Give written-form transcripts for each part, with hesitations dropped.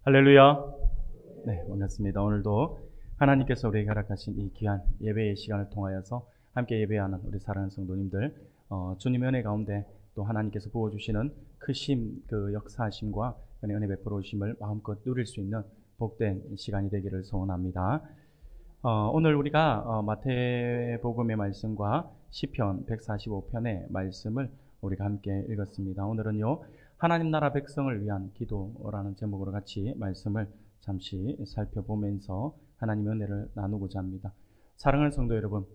할렐루야. 네, 반갑습니다. 오늘도 하나님께서 우리에게 허락하신 이 귀한 예배의 시간을 통하여서 함께 예배하는 우리 사랑하는 성도님들, 주님의 은혜 가운데 또 하나님께서 부어주시는 크심, 그 역사하심과 은혜 베풀어 주심을 마음껏 누릴 수 있는 복된 시간이 되기를 소원합니다. 오늘 우리가 마태복음의 말씀과 시편 145편의 말씀을 우리가 함께 읽었습니다. 오늘은요, 하나님 나라 백성을 위한 기도라는 제목으로 같이 말씀을 잠시 살펴보면서 하나님의 은혜를 나누고자 합니다. 사랑하는 성도 여러분,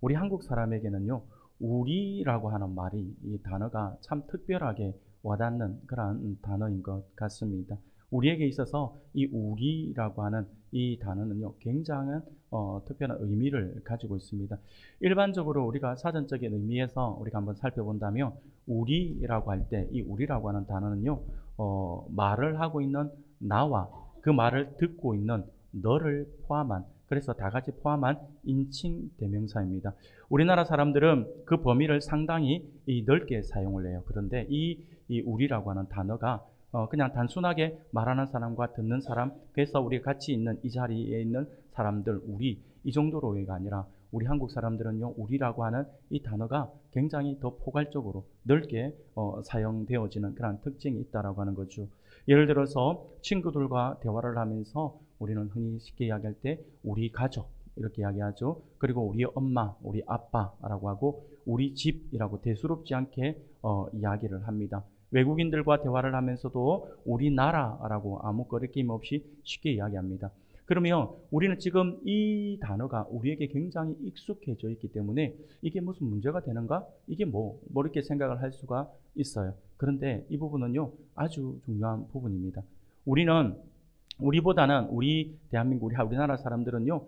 우리 한국 사람에게는요, 우리라고 하는 말이, 이 단어가 참 특별하게 와닿는 그런 단어인 것 같습니다. 우리에게 있어서 이 우리라고 하는 이 단어는요, 굉장한 특별한 의미를 가지고 있습니다. 일반적으로 우리가 사전적인 의미에서 우리가 한번 살펴본다면, 우리라고 할 때 이 우리라고 하는 단어는요, 말을 하고 있는 나와 그 말을 듣고 있는 너를 포함한, 그래서 다 같이 포함한 인칭 대명사입니다. 우리나라 사람들은 그 범위를 상당히 넓게 사용을 해요. 그런데 이 우리라고 하는 단어가 그냥 단순하게 말하는 사람과 듣는 사람, 그래서 우리 같이 있는 이 자리에 있는 사람들, 우리, 이 정도로가 아니라 우리 한국 사람들은요, 우리라고 하는 이 단어가 굉장히 더 포괄적으로 넓게 사용되어지는 그런 특징이 있다라고 하는 거죠. 예를 들어서 친구들과 대화를 하면서 우리는 흔히 쉽게 이야기할 때 우리 가족 이렇게 이야기하죠. 그리고 우리 엄마, 우리 아빠라고 하고 우리 집이라고 대수롭지 않게 이야기를 합니다. 외국인들과 대화를 하면서도 우리나라라고 아무 거리낌 없이 쉽게 이야기합니다. 그러면 우리는 지금 이 단어가 우리에게 굉장히 익숙해져 있기 때문에 이게 무슨 문제가 되는가? 이게 뭐 이렇게 생각을 할 수가 있어요. 그런데 이 부분은요, 아주 중요한 부분입니다. 우리보다는 우리 대한민국, 우리나라 사람들은요,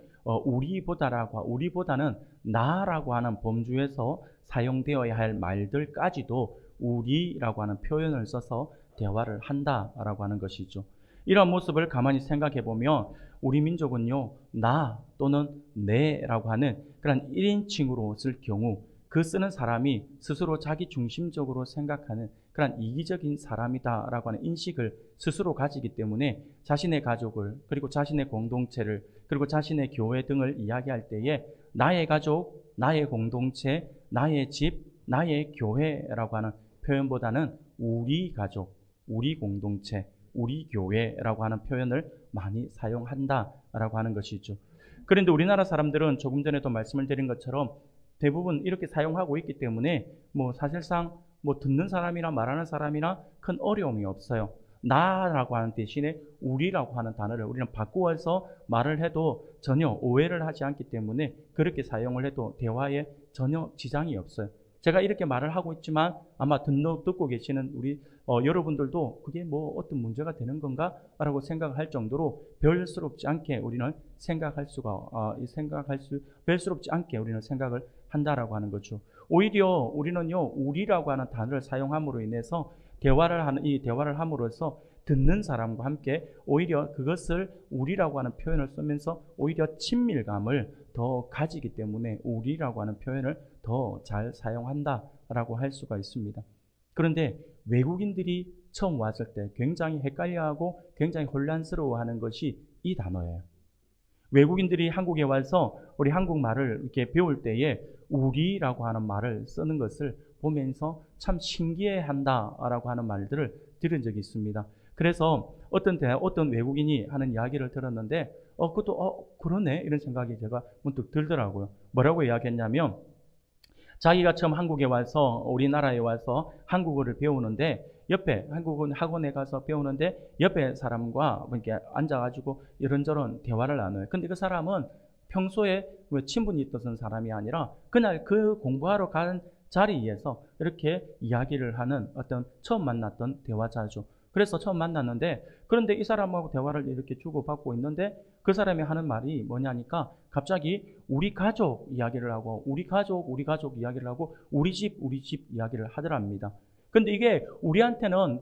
우리보다는 나라고 하는 범주에서 사용되어야 할 말들까지도 우리라고 하는 표현을 써서 대화를 한다라고 하는 것이죠. 이런 모습을 가만히 생각해 보면 우리 민족은요, 나 또는 내라고 하는 그런 1인칭으로 쓸 경우 그 쓰는 사람이 스스로 자기 중심적으로 생각하는 그런 이기적인 사람이다라고 하는 인식을 스스로 가지기 때문에 자신의 가족을, 그리고 자신의 공동체를, 그리고 자신의 교회 등을 이야기할 때에 나의 가족, 나의 공동체, 나의 집, 나의 교회라고 하는 표현보다는 우리 가족, 우리 공동체, 우리 교회라고 하는 표현을 많이 사용한다라고 하는 것이죠. 그런데 우리나라 사람들은 조금 전에도 말씀을 드린 것처럼 대부분 이렇게 사용하고 있기 때문에 사실상 듣는 사람이나 말하는 사람이나 큰 어려움이 없어요. 나라고 하는 대신에 우리라고 하는 단어를 우리는 바꾸어서 말을 해도 전혀 오해를 하지 않기 때문에 그렇게 사용을 해도 대화에 전혀 지장이 없어요. 제가 이렇게 말을 하고 있지만 아마 듣고 계시는 우리 여러분들도 그게 어떤 문제가 되는 건가? 라고 생각할 정도로 별스럽지 않게 우리는 별스럽지 않게 우리는 생각을 한다라고 하는 거죠. 오히려 우리는요, 우리라고 하는 단어를 사용함으로 인해서 대화를 함으로써 듣는 사람과 함께 오히려 그것을 우리라고 하는 표현을 쓰면서 오히려 친밀감을 더 가지기 때문에 우리라고 하는 표현을 더 잘 사용한다라고 할 수가 있습니다. 그런데 외국인들이 처음 왔을 때 굉장히 헷갈려하고 굉장히 혼란스러워하는 것이 이 단어예요. 외국인들이 한국에 와서 우리 한국말을 이렇게 배울 때에 우리라고 하는 말을 쓰는 것을 보면서 참 신기해한다라고 하는 말들을 들은 적이 있습니다. 그래서 어떤 외국인이 하는 이야기를 들었는데 그것도 그러네 이런 생각이 제가 문득 들더라고요. 뭐라고 이야기했냐면 자기가 처음 한국에 와서 우리나라에 와서 한국어를 배우는데 옆에 한국어 학원에 가서 배우는데 옆에 사람과 이렇게 앉아가지고 이런저런 대화를 나눠요. 근데 그 사람은 평소에 친분이 있던 사람이 아니라 그날 그 공부하러 가는 자리에서 이렇게 이야기를 하는 어떤 처음 만났던 대화자죠. 그래서 처음 만났는데 그런데 이 사람하고 대화를 이렇게 주고받고 있는데 그 사람이 하는 말이 뭐냐니까 갑자기 우리 가족 이야기를 하고 우리 가족 이야기를 하고 우리 집 이야기를 하더랍니다. 근데 이게 우리한테는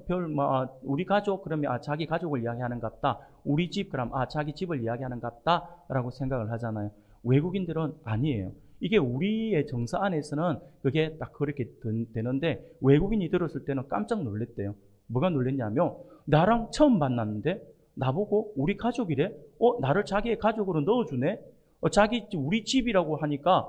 우리 가족 그러면 자기 가족을 이야기하는갑다. 우리 집 그럼 자기 집을 이야기하는갑다라고 생각을 하잖아요. 외국인들은 아니에요. 이게 우리의 정서 안에서는 그게 딱 그렇게 되는데 외국인이 들었을 때는 깜짝 놀랐대요. 뭐가 놀랬냐면 나랑 처음 만났는데 나보고 우리 가족이래? 나를 자기의 가족으로 넣어주네? 우리 집이라고 하니까,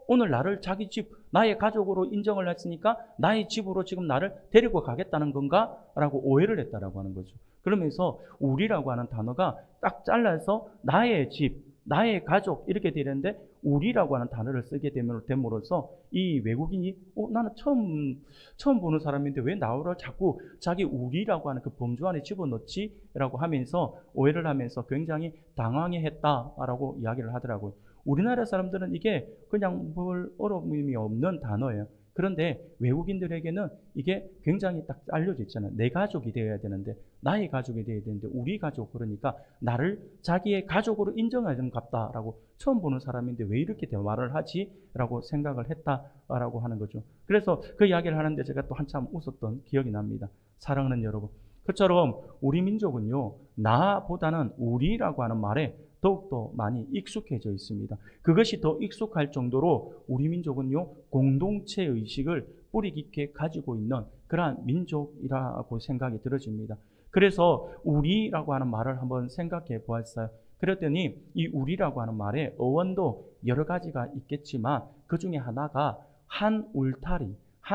오늘 나를 자기 집, 나의 가족으로 인정을 했으니까 나의 집으로 지금 나를 데리고 가겠다는 건가? 라고 오해를 했다라고 하는 거죠. 그러면서 우리라고 하는 단어가 딱 잘라서 나의 집, 나의 가족 이렇게 되는데 우리라고 하는 단어를 쓰게 됨으로써 이 외국인이 나는 처음 보는 사람인데 왜 나를 자꾸 자기 우리라고 하는 그 범주 안에 집어넣지? 라고 하면서 오해를 하면서 굉장히 당황해했다라고 이야기를 하더라고요. 우리나라 사람들은 이게 그냥 뭘 어려움이 없는 단어예요. 그런데 외국인들에게는 이게 굉장히 딱 알려져 있잖아요. 내 가족이 되어야 되는데, 나의 가족이 되어야 되는데, 우리 가족, 그러니까 나를 자기의 가족으로 인정하는 갑다라고 처음 보는 사람인데 왜 이렇게 말을 하지? 라고 생각을 했다라고 하는 거죠. 그래서 그 이야기를 하는데 제가 또 한참 웃었던 기억이 납니다. 사랑하는 여러분, 그처럼 우리 민족은요, 나보다는 우리라고 하는 말에 더욱더 많이 익숙해져 있습니다. 그것이 더 익숙할 정도로 우리 민족은요, 공동체 의식을 뿌리 깊게 가지고 있는 그러한 민족이라고 생각이 들어집니다. 그래서 우리라고 하는 말을 한번 생각해 보았어요. 그랬더니 이 우리라고 하는 말의 어원도 여러 가지가 있겠지만 그 중에 하나가 한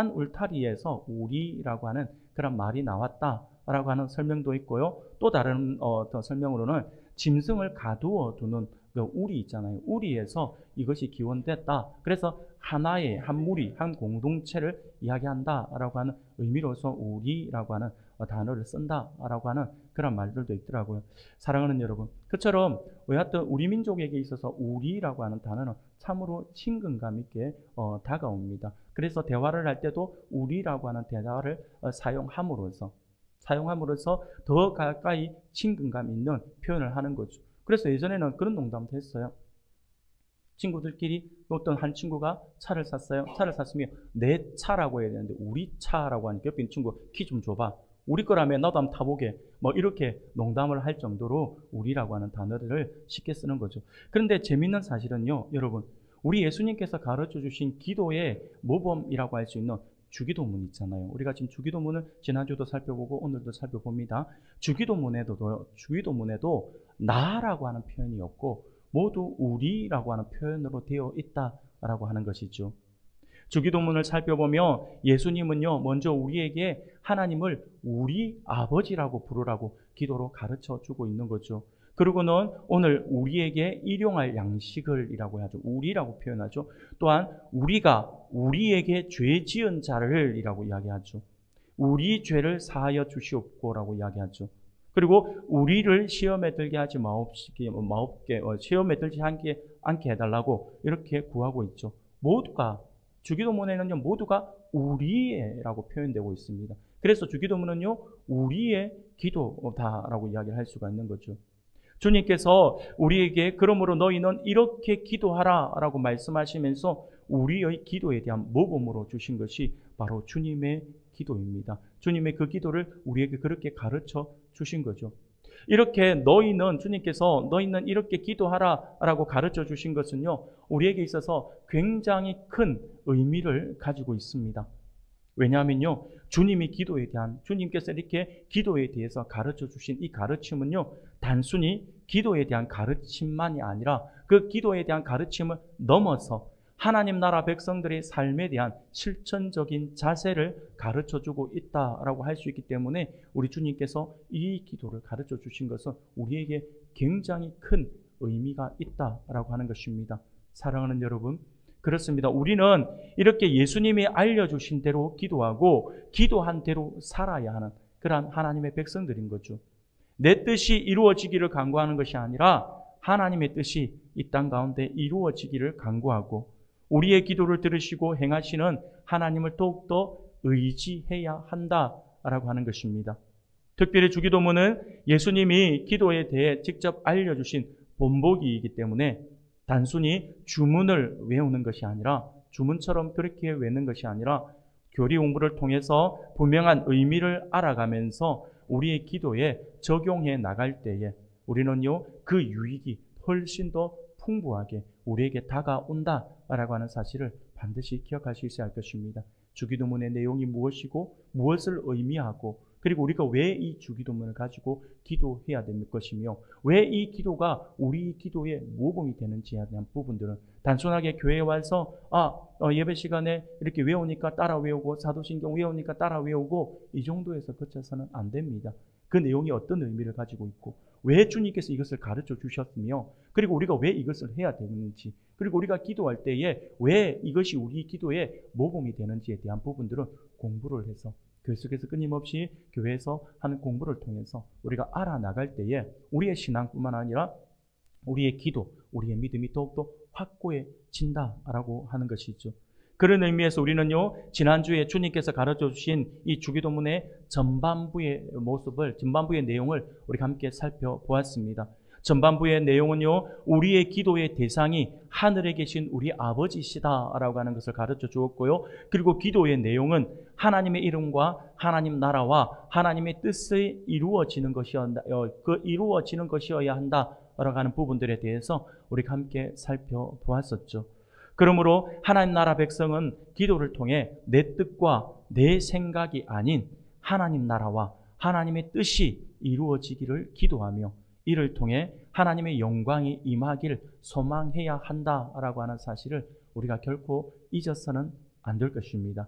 울타리에서 우리라고 하는 그런 말이 나왔다라고 하는 설명도 있고요. 또 다른 어떤 설명으로는 짐승을 가두어 두는 그 우리 있잖아요. 우리에서 이것이 기원됐다. 그래서 하나의 한 무리, 한 공동체를 이야기한다라고 하는 의미로서 우리라고 하는 단어를 쓴다라고 하는 그런 말들도 있더라고요. 사랑하는 여러분, 그처럼 여하튼 우리 민족에게 있어서 우리라고 하는 단어는 참으로 친근감 있게 다가옵니다. 그래서 대화를 할 때도 우리라고 하는 대화를 사용함으로써 더 가까이 친근감 있는 표현을 하는 거죠. 그래서 예전에는 그런 농담도 했어요. 친구들끼리 어떤 한 친구가 차를 샀어요. 차를 샀으면 내 차라고 해야 되는데 우리 차라고 하니까 옆에 있는 친구 키 좀 줘봐. 우리 거라면 나도 한번 타보게. 뭐 이렇게 농담을 할 정도로 우리라고 하는 단어를 쉽게 쓰는 거죠. 그런데 재밌는 사실은요, 여러분, 우리 예수님께서 가르쳐 주신 기도의 모범이라고 할 수 있는 주기도문 있잖아요. 우리가 지금 주기도문을 지난주도 살펴보고 오늘도 살펴봅니다. 주기도문에도 나라고 하는 표현이 없고 모두 우리라고 하는 표현으로 되어 있다라고 하는 것이죠. 주기도문을 살펴보면 예수님은요, 먼저 우리에게 하나님을 우리 아버지라고 부르라고 기도로 가르쳐 주고 있는 거죠. 그리고는 오늘 우리에게 일용할 양식을이라고 하죠. 우리라고 표현하죠. 또한 우리가 우리에게 죄 지은 자를 이라고 이야기하죠. 우리 죄를 사하여 주시옵고라고 이야기하죠. 그리고 우리를 시험에 들게 하지 마옵게 시험에 들지 않게 해달라고 이렇게 구하고 있죠. 모두가 주기도문에는요, 모두가 우리의라고 표현되고 있습니다. 그래서 주기도문은요, 우리의 기도다라고 이야기를 할 수가 있는 거죠. 주님께서 우리에게 그러므로 너희는 이렇게 기도하라라고 말씀하시면서 우리의 기도에 대한 모범으로 주신 것이 바로 주님의 기도입니다. 주님의 그 기도를 우리에게 그렇게 가르쳐 주신 거죠. 이렇게 주님께서 너희는 이렇게 기도하라라고 가르쳐 주신 것은요, 우리에게 있어서 굉장히 큰 의미를 가지고 있습니다. 왜냐하면요, 주님께서 이렇게 기도에 대해서 가르쳐 주신 이 가르침은요, 단순히 기도에 대한 가르침만이 아니라 그 기도에 대한 가르침을 넘어서 하나님 나라 백성들의 삶에 대한 실천적인 자세를 가르쳐 주고 있다라고 할 수 있기 때문에 우리 주님께서 이 기도를 가르쳐 주신 것은 우리에게 굉장히 큰 의미가 있다라고 하는 것입니다. 사랑하는 여러분, 그렇습니다. 우리는 이렇게 예수님이 알려주신 대로 기도하고 기도한 대로 살아야 하는 그러한 하나님의 백성들인 거죠. 내 뜻이 이루어지기를 간구하는 것이 아니라 하나님의 뜻이 이 땅 가운데 이루어지기를 간구하고 우리의 기도를 들으시고 행하시는 하나님을 더욱더 의지해야 한다라고 하는 것입니다. 특별히 주기도문은 예수님이 기도에 대해 직접 알려주신 본보기이기 때문에 단순히 주문을 외우는 것이 아니라 주문처럼 그렇게 외우는 것이 아니라 교리 공부를 통해서 분명한 의미를 알아가면서 우리의 기도에 적용해 나갈 때에 우리는요, 그 유익이 훨씬 더 풍부하게 우리에게 다가온다라고 하는 사실을 반드시 기억할 수 있어야 할 것입니다. 주기도문의 내용이 무엇이고 무엇을 의미하고 그리고 우리가 왜 이 주기도문을 가지고 기도해야 될 것이며 왜 이 기도가 우리 기도의 모범이 되는지에 대한 부분들은 단순하게 교회에 와서 예배 시간에 이렇게 외우니까 따라 외우고 사도신경 외우니까 따라 외우고 이 정도에서 그쳐서는 안 됩니다. 그 내용이 어떤 의미를 가지고 있고 왜 주님께서 이것을 가르쳐 주셨으며 그리고 우리가 왜 이것을 해야 되는지 그리고 우리가 기도할 때에 왜 이것이 우리 기도의 모범이 되는지에 대한 부분들은 공부를 해서 교회 속에서 끊임없이 교회에서 하는 공부를 통해서 우리가 알아나갈 때에 우리의 신앙뿐만 아니라 우리의 기도, 우리의 믿음이 더욱더 확고해진다라고 하는 것이죠. 그런 의미에서 우리는요, 지난주에 주님께서 가르쳐 주신 이 주기도문의 전반부의 모습을, 전반부의 내용을 우리가 함께 살펴보았습니다. 전반부의 내용은요, 우리의 기도의 대상이 하늘에 계신 우리 아버지시다라고 하는 것을 가르쳐 주었고요. 그리고 기도의 내용은 하나님의 이름과 하나님 나라와 하나님의 뜻이 이루어지는 것이어야 한다라고 하는 부분들에 대해서 우리가 함께 살펴보았었죠. 그러므로 하나님 나라 백성은 기도를 통해 내 뜻과 내 생각이 아닌 하나님 나라와 하나님의 뜻이 이루어지기를 기도하며 이를 통해 하나님의 영광이 임하기를 소망해야 한다라고 하는 사실을 우리가 결코 잊어서는 안 될 것입니다.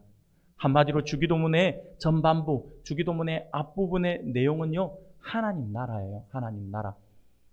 한마디로 주기도문의 전반부, 주기도문의 앞부분의 내용은요, 하나님 나라예요. 하나님 나라.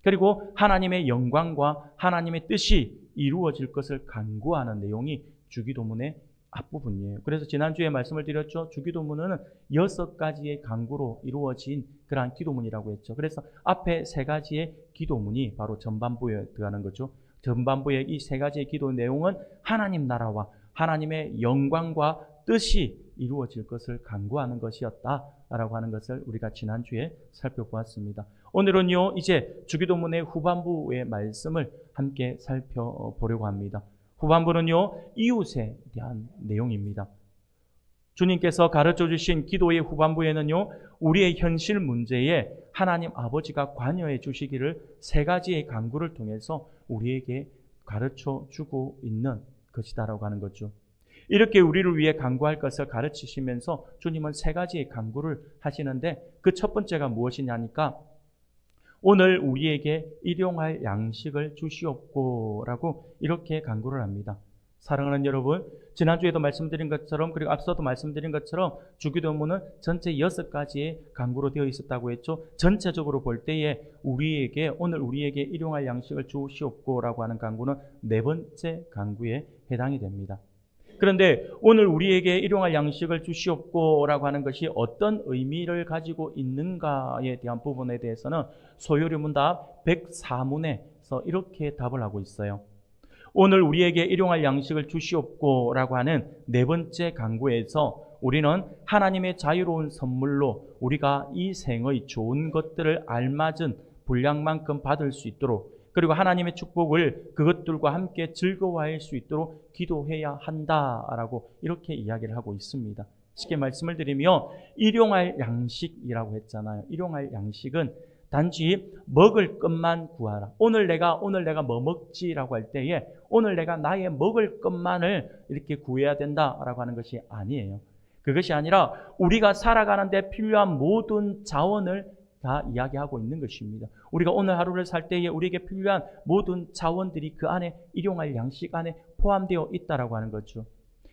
그리고 하나님의 영광과 하나님의 뜻이 이루어질 것을 간구하는 내용이 주기도문의 앞부분이에요. 그래서 지난주에 말씀을 드렸죠. 주기도문은 6가지의 간구로 이루어진 그러한 기도문이라고 했죠. 그래서 앞에 3가지의 기도문이 바로 전반부에 들어가는 거죠. 전반부의 이 3가지의 기도 내용은 하나님 나라와 하나님의 영광과 뜻이 이루어질 것을 간구하는 것이었다라고 하는 것을 우리가 지난주에 살펴보았습니다. 오늘은요, 이제 주기도문의 후반부의 말씀을 함께 살펴보려고 합니다. 후반부는요, 이웃에 대한 내용입니다. 주님께서 가르쳐 주신 기도의 후반부에는요, 우리의 현실 문제에 하나님 아버지가 관여해 주시기를 3가지의 간구를 통해서 우리에게 가르쳐 주고 있는 것이다라고 하는 거죠. 이렇게 우리를 위해 간구할 것을 가르치시면서 주님은 3가지의 간구를 하시는데 그 첫 번째가 무엇이냐니까 오늘 우리에게 일용할 양식을 주시옵고라고 이렇게 간구를 합니다. 사랑하는 여러분, 지난주에도 말씀드린 것처럼 그리고 앞서도 말씀드린 것처럼 주기도문은 전체 6가지의 간구로 되어 있었다고 했죠. 전체적으로 볼 때에 오늘 우리에게 일용할 양식을 주시옵고라고 하는 간구는 4번째 간구에 해당이 됩니다. 그런데 오늘 우리에게 일용할 양식을 주시옵고라고 하는 것이 어떤 의미를 가지고 있는가에 대한 부분에 대해서는 소요리문답 104문에서 이렇게 답을 하고 있어요. 오늘 우리에게 일용할 양식을 주시옵고라고 하는 4번째 간구에서 우리는 하나님의 자유로운 선물로 우리가 이 생의 좋은 것들을 알맞은 분량만큼 받을 수 있도록 그리고 하나님의 축복을 그것들과 함께 즐거워할 수 있도록 기도해야 한다라고 이렇게 이야기를 하고 있습니다. 쉽게 말씀을 드리면 일용할 양식이라고 했잖아요. 일용할 양식은 단지 먹을 것만 구하라. 오늘 내가 뭐 먹지라고 할 때에 오늘 내가 나의 먹을 것만을 이렇게 구해야 된다라고 하는 것이 아니에요. 그것이 아니라 우리가 살아가는데 필요한 모든 자원을 다 이야기하고 있는 것입니다. 우리가 오늘 하루를 살 때에 우리에게 필요한 모든 자원들이 그 안에 일용할 양식 안에 포함되어 있다라고 하는 거죠.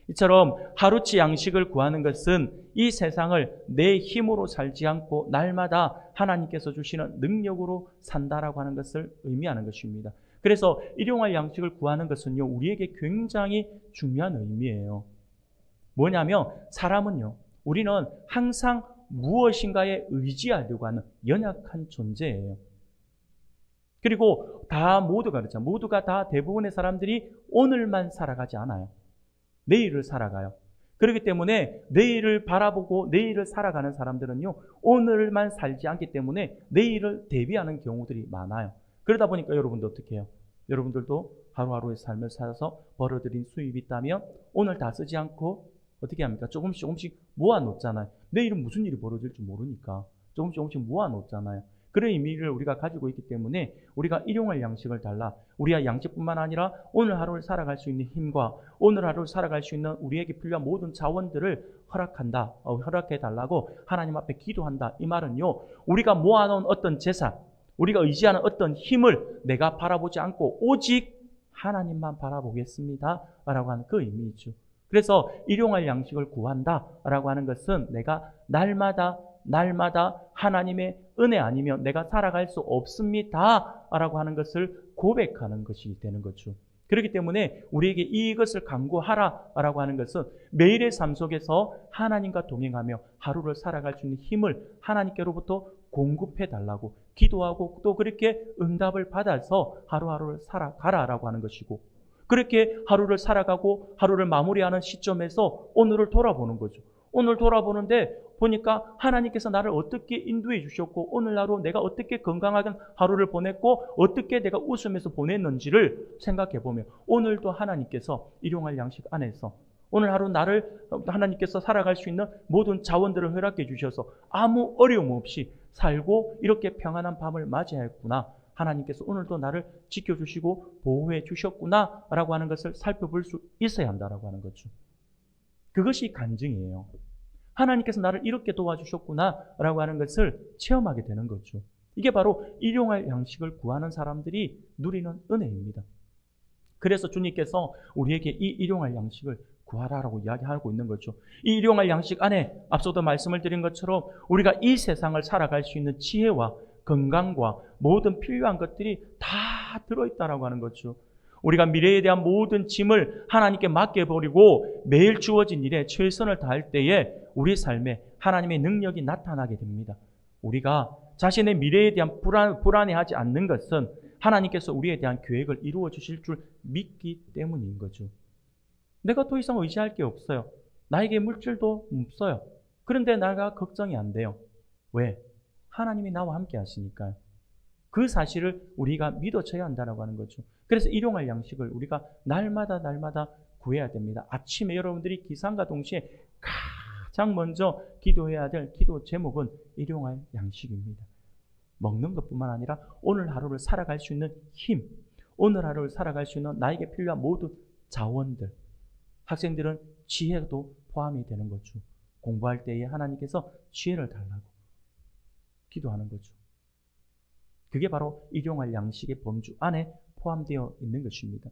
이처럼 하루치 양식을 구하는 것은 이 세상을 내 힘으로 살지 않고 날마다 하나님께서 주시는 능력으로 산다라고 하는 것을 의미하는 것입니다. 그래서 일용할 양식을 구하는 것은요, 우리에게 굉장히 중요한 의미예요. 뭐냐면 사람은요, 우리는 항상 무엇인가에 의지하려고 하는 연약한 존재예요. 그리고 모두가 그렇죠. 모두가 다 대부분의 사람들이 오늘만 살아가지 않아요. 내일을 살아가요. 그렇기 때문에 내일을 바라보고 내일을 살아가는 사람들은요, 오늘만 살지 않기 때문에 내일을 대비하는 경우들이 많아요. 그러다 보니까 여러분도 어떻게 해요? 여러분들도 하루하루의 삶을 살아서 벌어들인 수입이 있다면 오늘 다 쓰지 않고 어떻게 합니까? 조금씩 모아놓잖아요. 내일은 무슨 일이 벌어질지 모르니까 조금씩 모아놓잖아요. 그런 의미를 우리가 가지고 있기 때문에 우리가 일용할 양식을 달라. 우리가 양식뿐만 아니라 오늘 하루를 살아갈 수 있는 힘과 오늘 하루를 살아갈 수 있는 우리에게 필요한 모든 자원들을 허락한다. 허락해 달라고 하나님 앞에 기도한다. 이 말은요, 우리가 모아놓은 어떤 재산, 우리가 의지하는 어떤 힘을 내가 바라보지 않고 오직 하나님만 바라보겠습니다 라고 하는 그 의미이죠. 그래서 일용할 양식을 구한다 라고 하는 것은 내가 날마다 하나님의 은혜 아니면 내가 살아갈 수 없습니다 라고 하는 것을 고백하는 것이 되는 거죠. 그렇기 때문에 우리에게 이것을 강구하라 라고 하는 것은 매일의 삶 속에서 하나님과 동행하며 하루를 살아갈 수 있는 힘을 하나님께로부터 공급해 달라고 기도하고 또 그렇게 응답을 받아서 하루하루를 살아가라라고 하는 것이고, 그렇게 하루를 살아가고 하루를 마무리하는 시점에서 오늘을 돌아보는 거죠. 오늘 돌아보는데 보니까 하나님께서 나를 어떻게 인도해 주셨고 오늘 하루 내가 어떻게 건강하게 하루를 보냈고 어떻게 내가 웃으면서 보냈는지를 생각해 보면 오늘도 하나님께서 일용할 양식 안에서 오늘 하루 나를 하나님께서 살아갈 수 있는 모든 자원들을 허락해 주셔서 아무 어려움 없이 살고 이렇게 평안한 밤을 맞이하였구나. 하나님께서 오늘도 나를 지켜주시고 보호해 주셨구나 라고 하는 것을 살펴볼 수 있어야 한다라고 하는 거죠. 그것이 간증이에요. 하나님께서 나를 이렇게 도와주셨구나 라고 하는 것을 체험하게 되는 거죠. 이게 바로 일용할 양식을 구하는 사람들이 누리는 은혜입니다. 그래서 주님께서 우리에게 이 일용할 양식을 구하라라고 이야기하고 있는 거죠. 이 일용할 양식 안에 앞서도 말씀을 드린 것처럼 우리가 이 세상을 살아갈 수 있는 지혜와 건강과 모든 필요한 것들이 다 들어있다라고 하는 거죠. 우리가 미래에 대한 모든 짐을 하나님께 맡겨버리고 매일 주어진 일에 최선을 다할 때에 우리 삶에 하나님의 능력이 나타나게 됩니다. 우리가 자신의 미래에 대한 불안해하지 않는 것은 하나님께서 우리에 대한 계획을 이루어 주실 줄 믿기 때문인 거죠. 내가 더 이상 의지할 게 없어요. 나에게 물질도 없어요. 그런데 내가 걱정이 안 돼요. 왜? 하나님이 나와 함께 하시니까요. 그 사실을 우리가 믿어져야 한다고 하는 거죠. 그래서 일용할 양식을 우리가 날마다 구해야 됩니다. 아침에 여러분들이 기상과 동시에 가장 먼저 기도해야 될 기도 제목은 일용할 양식입니다. 먹는 것뿐만 아니라 오늘 하루를 살아갈 수 있는 힘, 오늘 하루를 살아갈 수 있는 나에게 필요한 모든 자원들. 학생들은 지혜도 포함이 되는 거죠. 공부할 때에 하나님께서 지혜를 달라고 기도하는 거죠. 그게 바로 일용할 양식의 범주 안에 포함되어 있는 것입니다.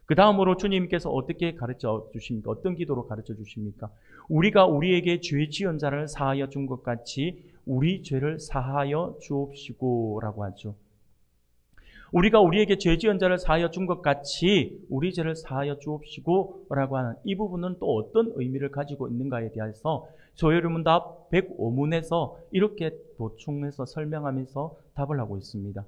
그 다음으로 주님께서 어떻게 가르쳐 주십니까? 어떤 기도로 가르쳐 주십니까? 우리가 우리에게 죄 지은 자를 사하여 준 것 같이 우리 죄를 사하여 주옵시고 라고 하죠. 우리가 우리에게 죄 지은 자를 사하여 준 것 같이 우리 죄를 사하여 주옵시고 라고 하는 이 부분은 또 어떤 의미를 가지고 있는가에 대해서 조혜문답 105문에서 이렇게 보충해서 설명하면서 답을 하고 있습니다.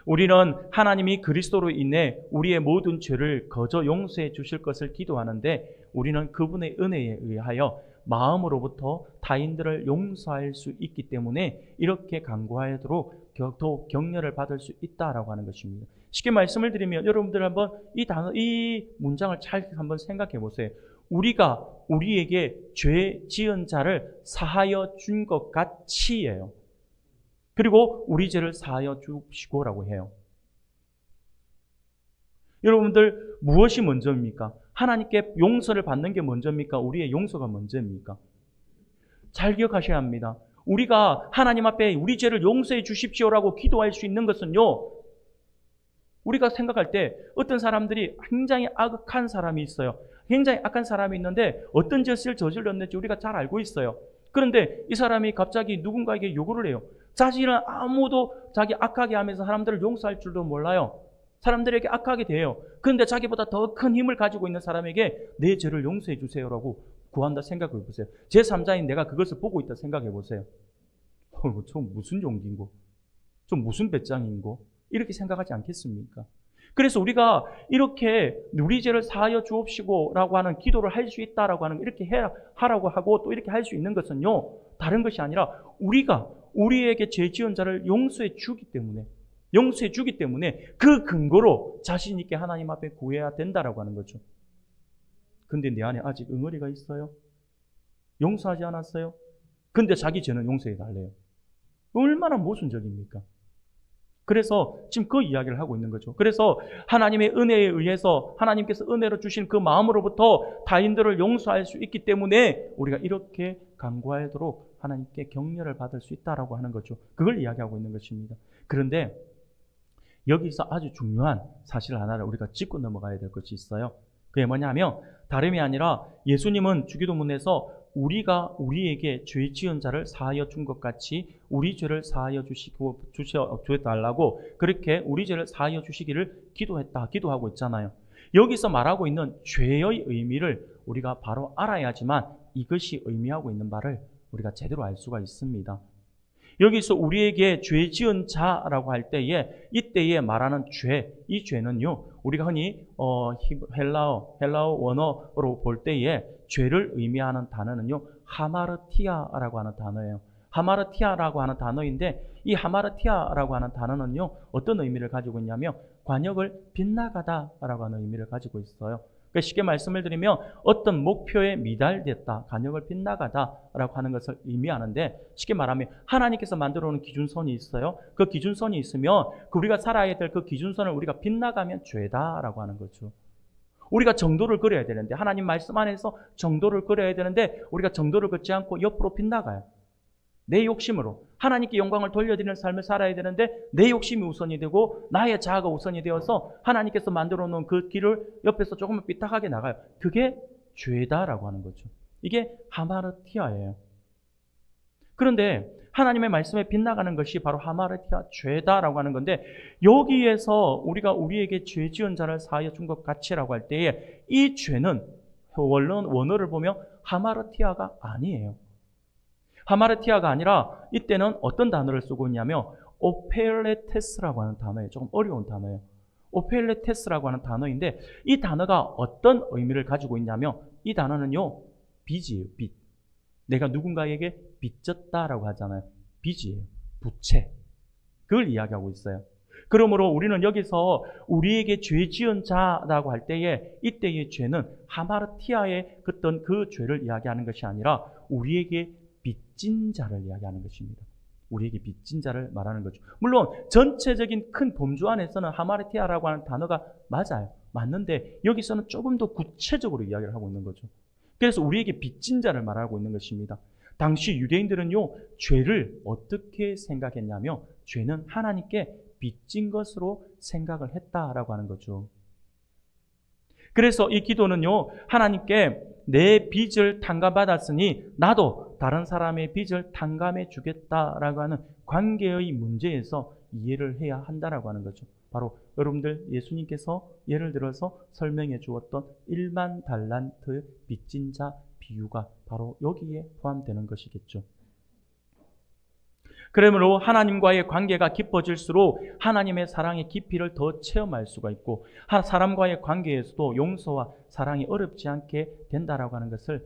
우리는 하나님이 그리스도로 인해 우리의 모든 죄를 거저 용서해 주실 것을 기도하는데 우리는 그분의 은혜에 의하여 마음으로부터 타인들을 용서할 수 있기 때문에 이렇게 간구하도록 더 격려를 받을 수 있다라고 하는 것입니다. 쉽게 말씀을 드리면 여러분들 한번 이 문장을 잘 한번 생각해 보세요. 우리가 우리에게 죄 지은 자를 사하여 준 것 같이예요. 그리고 우리 죄를 사하여 주시고라고 해요. 여러분들 무엇이 먼저입니까? 하나님께 용서를 받는 게 먼저입니까? 우리의 용서가 먼저입니까? 잘 기억하셔야 합니다. 우리가 하나님 앞에 우리 죄를 용서해 주십시오라고 기도할 수 있는 것은요, 우리가 생각할 때 어떤 사람들이 굉장히 악한 사람이 있어요. 굉장히 악한 사람이 있는데 어떤 짓을 저질렀는지 우리가 잘 알고 있어요. 그런데 이 사람이 갑자기 누군가에게 요구를 해요. 자신은 아무도 자기 악하게 하면서 사람들을 용서할 줄도 몰라요. 사람들에게 악하게 대해요. 그런데 자기보다 더 큰 힘을 가지고 있는 사람에게 내 죄를 용서해 주세요라고 구한다 생각해 보세요. 제3자인 내가 그것을 보고 있다 생각해 보세요. 저 무슨 용기인고? 저 무슨 배짱인고? 이렇게 생각하지 않겠습니까? 그래서 우리가 이렇게 우리 죄를 사하여 주옵시고 라고 하는 기도를 할 수 있다라고 하는 이렇게 하라고 하고 또 이렇게 할 수 있는 것은요, 다른 것이 아니라 우리가 우리에게 죄 지은 자를 용서해 주기 때문에 그 근거로 자신 있게 하나님 앞에 구해야 된다라고 하는 거죠. 근데 내 안에 아직 응어리가 있어요? 용서하지 않았어요? 근데 자기 죄는 용서해 달래요. 얼마나 모순적입니까? 그래서 지금 그 이야기를 하고 있는 거죠. 그래서 하나님의 은혜에 의해서 하나님께서 은혜로 주신 그 마음으로부터 타인들을 용서할 수 있기 때문에 우리가 이렇게 간구하도록 하나님께 격려를 받을 수 있다라고 하는 거죠. 그걸 이야기하고 있는 것입니다. 그런데 여기서 아주 중요한 사실 하나를 우리가 짚고 넘어가야 될 것이 있어요. 그게 뭐냐면 다름이 아니라 예수님은 주기도문에서 우리가 우리에게 죄 지은 자를 사하여 준 것 같이 우리 죄를 사하여 주셔달라고 그렇게 우리 죄를 사하여 주시기를 기도하고 있잖아요. 여기서 말하고 있는 죄의 의미를 우리가 바로 알아야지만 이것이 의미하고 있는 바를 우리가 제대로 알 수가 있습니다. 여기서 우리에게 죄 지은 자라고 할 때에 이때에 말하는 죄, 이 죄는요 우리가 흔히 헬라어 원어로 볼 때에 죄를 의미하는 단어는요 하마르티아라고 하는 단어예요. 하마르티아라고 하는 단어인데 이 하마르티아라고 하는 단어는요 어떤 의미를 가지고 있냐면 관역을 빗나가다라고 하는 의미를 가지고 있어요. 그러니까 쉽게 말씀을 드리면 어떤 목표에 미달됐다, 관역을 빗나가다라고 하는 것을 의미하는데 쉽게 말하면 하나님께서 만들어 놓은 기준선이 있어요. 그 기준선이 있으면 우리가 살아야 될 그 기준선을 우리가 빗나가면 죄다라고 하는 거죠. 우리가 정도를 그려야 되는데 하나님 말씀 안에서 정도를 그려야 되는데 우리가 정도를 긋지 않고 옆으로 빗나가요. 내 욕심으로 하나님께 영광을 돌려드리는 삶을 살아야 되는데 내 욕심이 우선이 되고 나의 자아가 우선이 되어서 하나님께서 만들어 놓은 그 길을 옆에서 조금만 삐딱하게 나가요. 그게 죄다라고 하는 거죠. 이게 하마르티아예요. 그런데 하나님의 말씀에 빗나가는 것이 바로 하마르티아, 죄다라고 하는 건데 여기에서 우리가 우리에게 죄 지은 자를 사하여 준 것 같이라고 할 때에 이 죄는 원어를 보면 하마르티아가 아니에요. 하마르티아가 아니라 이때는 어떤 단어를 쓰고 있냐면 오펠레테스라고 하는 단어예요. 조금 어려운 단어예요. 오펠레테스라고 하는 단어인데 이 단어가 어떤 의미를 가지고 있냐면 이 단어는요 빚이에요. 빚. 내가 누군가에게 빚졌다라고 하잖아요. 빚이에요. 부채. 그걸 이야기하고 있어요. 그러므로 우리는 여기서 우리에게 죄 지은 자라고 할 때에 이때의 죄는 하마르티아의 어떤 그 죄를 이야기하는 것이 아니라 우리에게 빚진 자를 이야기하는 것입니다. 우리에게 빚진 자를 말하는 거죠. 물론 전체적인 큰 범주 안에서는 하마르티아라고 하는 단어가 맞아요. 맞는데 여기서는 조금 더 구체적으로 이야기를 하고 있는 거죠. 그래서 우리에게 빚진 자를 말하고 있는 것입니다. 당시 유대인들은요 죄를 어떻게 생각했냐면 죄는 하나님께 빚진 것으로 생각을 했다라고 하는 거죠. 그래서 이 기도는요 하나님께 내 빚을 탕감받았으니 나도 다른 사람의 빚을 탕감해 주겠다라고 하는 관계의 문제에서 이해를 해야 한다라고 하는 거죠. 바로 여러분들 예수님께서 예를 들어서 설명해 주었던 1만 달란트 빚진 자 비유가 바로 여기에 포함되는 것이겠죠. 그러므로 하나님과의 관계가 깊어질수록 하나님의 사랑의 깊이를 더 체험할 수가 있고 사람과의 관계에서도 용서와 사랑이 어렵지 않게 된다라고 하는 것을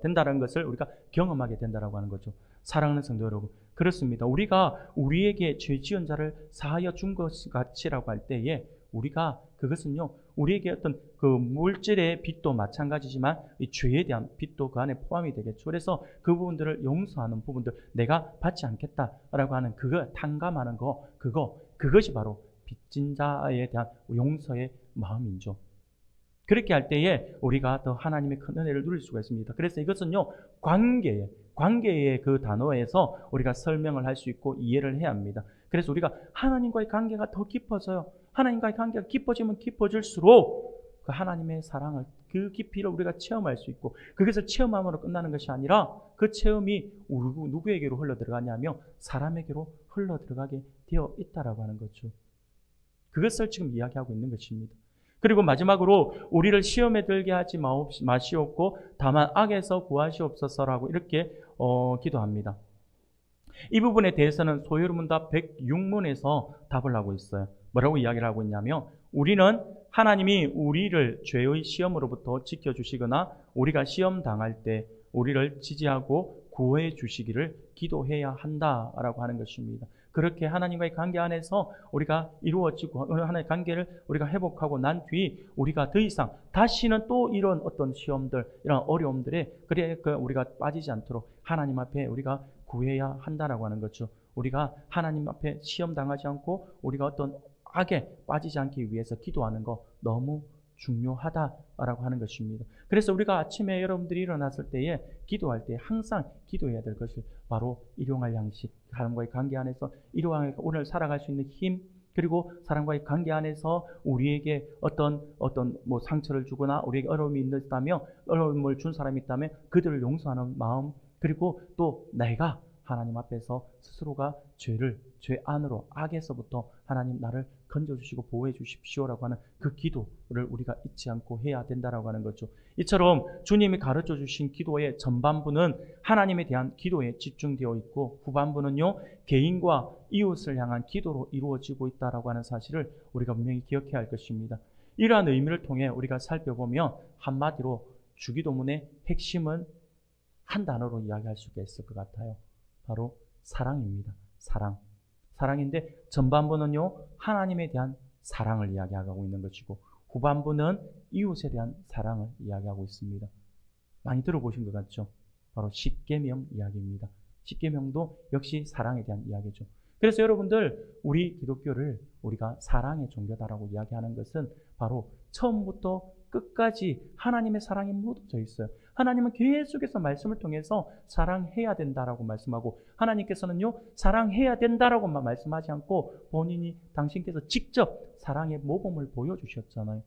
된다는 것을 우리가 경험하게 된다라고 하는 거죠. 사랑하는 성도 여러분, 그렇습니다. 우리가 우리에게 죄 지은 자를 사하여 준 것 같이라고 할 때에 우리가 그것은요 우리에게 어떤 그 물질의 빚도 마찬가지지만 이 죄에 대한 빚도 그 안에 포함이 되겠죠. 그래서 그 부분들을 용서하는 부분들, 내가 받지 않겠다라고 하는 그거 탕감하는 거, 그것이 바로 빚진 자에 대한 용서의 마음이죠. 그렇게 할 때에 우리가 더 하나님의 큰 은혜를 누릴 수가 있습니다. 그래서 이것은요 관계의 그 단어에서 우리가 설명을 할 수 있고 이해를 해야 합니다. 그래서 우리가 하나님과의 관계가 더 깊어져요. 하나님과의 관계가 깊어지면 깊어질수록 그 하나님의 사랑을, 그 깊이를 우리가 체험할 수 있고 그것을 체험함으로 끝나는 것이 아니라 그 체험이 누구에게로 흘러들어가냐면 사람에게로 흘러들어가게 되어 있다라고 하는 거죠. 그것을 지금 이야기하고 있는 것입니다. 그리고 마지막으로 우리를 시험에 들게 하지 마시옵고 다만 악에서 구하시옵소서라고 이렇게 기도합니다. 이 부분에 대해서는 소요문답 다 106문에서 답을 하고 있어요. 뭐라고 이야기를 하고 있냐면 우리는 하나님이 우리를 죄의 시험으로부터 지켜주시거나 우리가 시험 당할 때 우리를 지지하고 구해 주시기를 기도해야 한다라고 하는 것입니다. 그렇게 하나님과의 관계 안에서 우리가 이루어지고 하나님의 관계를 우리가 회복하고 난 뒤 우리가 더 이상 다시는 또 이런 어떤 시험들, 이런 어려움들에 우리가 빠지지 않도록 하나님 앞에 우리가 구해야 한다라고 하는 거죠. 우리가 하나님 앞에 시험 당하지 않고 우리가 어떤 악에 빠지지 않기 위해서 기도하는 거 너무 중요하다라고 하는 것입니다. 그래서 우리가 아침에 여러분들이 일어났을 때에 기도할 때 항상 기도해야 될 것이 바로 일용할 양식, 사람과의 관계 안에서 일용할 오늘 살아갈 수 있는 힘, 그리고 사람과의 관계 안에서 우리에게 어떤 뭐 상처를 주거나 우리에게 어려움이 있다면, 어려움을 준 사람이 있다면 그들을 용서하는 마음, 그리고 또 내가 하나님 앞에서 스스로가 죄 안으로, 악에서부터 하나님 나를 건져주시고 보호해 주십시오라고 하는 그 기도를 우리가 잊지 않고 해야 된다라고 하는 거죠. 이처럼 주님이 가르쳐 주신 기도의 전반부는 하나님에 대한 기도에 집중되어 있고, 후반부는요 개인과 이웃을 향한 기도로 이루어지고 있다라고 하는 사실을 우리가 분명히 기억해야 할 것입니다. 이러한 의미를 통해 우리가 살펴보면 한마디로 주기도문의 핵심은 한 단어로 이야기할 수가 있을 것 같아요. 바로 사랑입니다. 사랑인데 전반부는요 하나님에 대한 사랑을 이야기하고 있는 것이고, 후반부는 이웃에 대한 사랑을 이야기하고 있습니다. 많이 들어보신 것 같죠? 바로 십계명 이야기입니다. 십계명도 역시 사랑에 대한 이야기죠. 그래서 여러분들, 우리 기독교를 우리가 사랑의 종교다라고 이야기하는 것은 바로 처음부터 끝까지 하나님의 사랑이 묻어져 있어요. 하나님은 계속해서 말씀을 통해서 사랑해야 된다라고 말씀하고, 하나님께서는요 사랑해야 된다라고만 말씀하지 않고 본인이, 당신께서 직접 사랑의 모범을 보여주셨잖아요.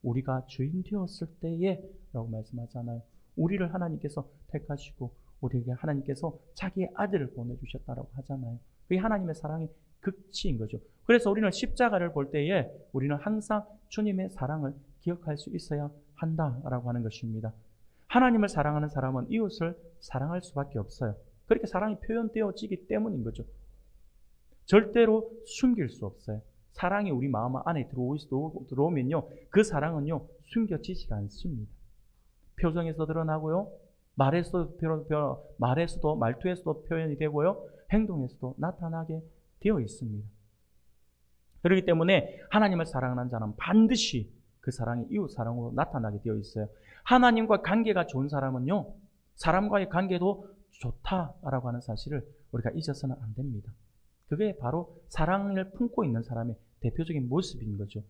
우리가 죄인 되었을 때에 라고 말씀하잖아요. 우리를 하나님께서 택하시고 우리에게 하나님께서 자기의 아들을 보내주셨다라고 하잖아요. 그게 하나님의 사랑의 극치인 거죠. 그래서 우리는 십자가를 볼 때에 우리는 항상 주님의 사랑을 기억할 수 있어야 한다라고 하는 것입니다. 하나님을 사랑하는 사람은 이웃을 사랑할 수밖에 없어요. 그렇게 사랑이 표현되어지기 때문인 거죠. 절대로 숨길 수 없어요. 사랑이 우리 마음 안에 들어오면요, 그 사랑은요 숨겨지지가 않습니다. 표정에서 드러나고요, 말투에서도 표현이 되고요, 행동에서도 나타나게 되어 있습니다. 그렇기 때문에 하나님을 사랑하는 자는 반드시 그 사랑이 이웃 사랑으로 나타나게 되어 있어요. 하나님과 관계가 좋은 사람은요, 사람과의 관계도 좋다라고 하는 사실을 우리가 잊어서는 안 됩니다. 그게 바로 사랑을 품고 있는 사람의 대표적인 모습인 거죠.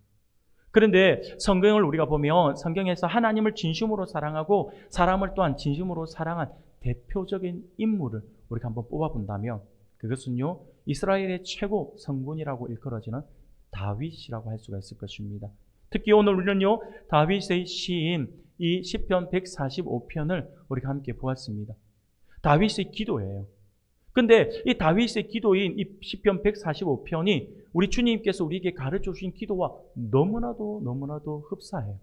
그런데 성경을 우리가 보면 성경에서 하나님을 진심으로 사랑하고 사람을 또한 진심으로 사랑한 대표적인 인물을 우리가 한번 뽑아본다면, 그것은요 이스라엘의 최고 성군이라고 일컬어지는 다윗이라고 할 수가 있을 것입니다. 특히 오늘 우리는요 다윗의 시인 이 시편 145편을 우리가 함께 보았습니다. 다윗의 기도예요. 근데 이 다윗의 기도인 이 시편 145편이 우리 주님께서 우리에게 가르쳐 주신 기도와 너무나도 흡사해요.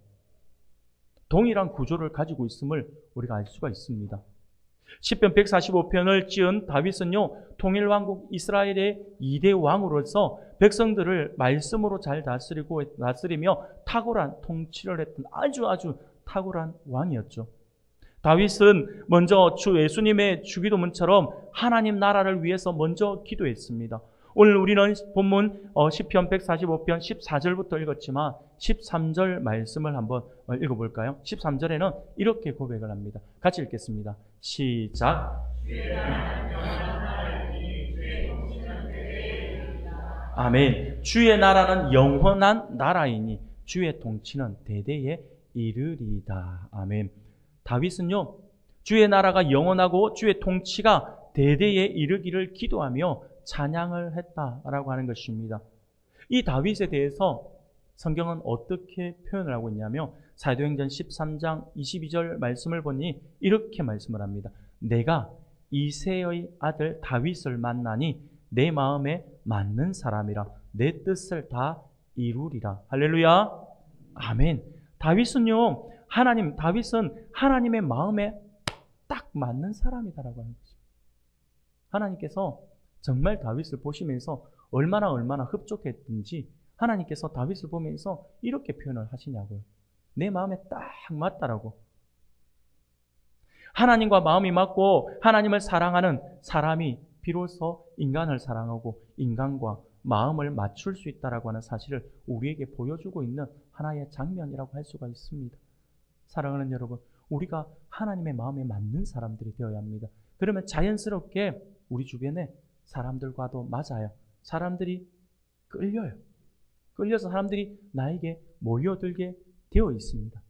동일한 구조를 가지고 있음을 우리가 알 수가 있습니다. 시편 145편을 지은 다윗은요 통일왕국 이스라엘의 2대 왕으로서 백성들을 말씀으로 잘 다스리며 탁월한 통치를 했던 아주 탁월한 왕이었죠. 다윗은 먼저 주 예수님의 주기도문처럼 하나님 나라를 위해서 먼저 기도했습니다. 오늘 우리는 본문 시편 145편 14절부터 읽었지만 13절 말씀을 한번 읽어볼까요? 13절에는 이렇게 고백을 합니다. 같이 읽겠습니다. 시작. 아멘. 주의 나라는 영원한 나라이니 주의 통치는 대대에 이르리다. 아멘. 다윗은요 주의 나라가 영원하고 주의 통치가 대대에 이르기를 기도하며 찬양을 했다라고 하는 것입니다. 이 다윗에 대해서 성경은 어떻게 표현을 하고 있냐면 사도행전 13장 22절 말씀을 보니 이렇게 말씀을 합니다. 내가 이새의 아들 다윗을 만나니 내 마음에 맞는 사람이라 내 뜻을 다 이루리라. 할렐루야. 아멘. 다윗은 하나님의 마음에 딱 맞는 사람이다라고 하는 거죠. 하나님께서 정말 다윗을 보시면서 얼마나 흡족했든지 하나님께서 다윗을 보면서 이렇게 표현을 하시냐고요. 내 마음에 딱 맞다라고. 하나님과 마음이 맞고 하나님을 사랑하는 사람이 비로소 인간을 사랑하고 인간과 마음을 맞출 수 있다라고 하는 사실을 우리에게 보여주고 있는 하나의 장면이라고 할 수가 있습니다. 사랑하는 여러분, 우리가 하나님의 마음에 맞는 사람들이 되어야 합니다. 그러면 자연스럽게 우리 주변에 사람들과도 맞아요. 사람들이 끌려요. 끌려서 사람들이 나에게 모여들게 되어 있습니다.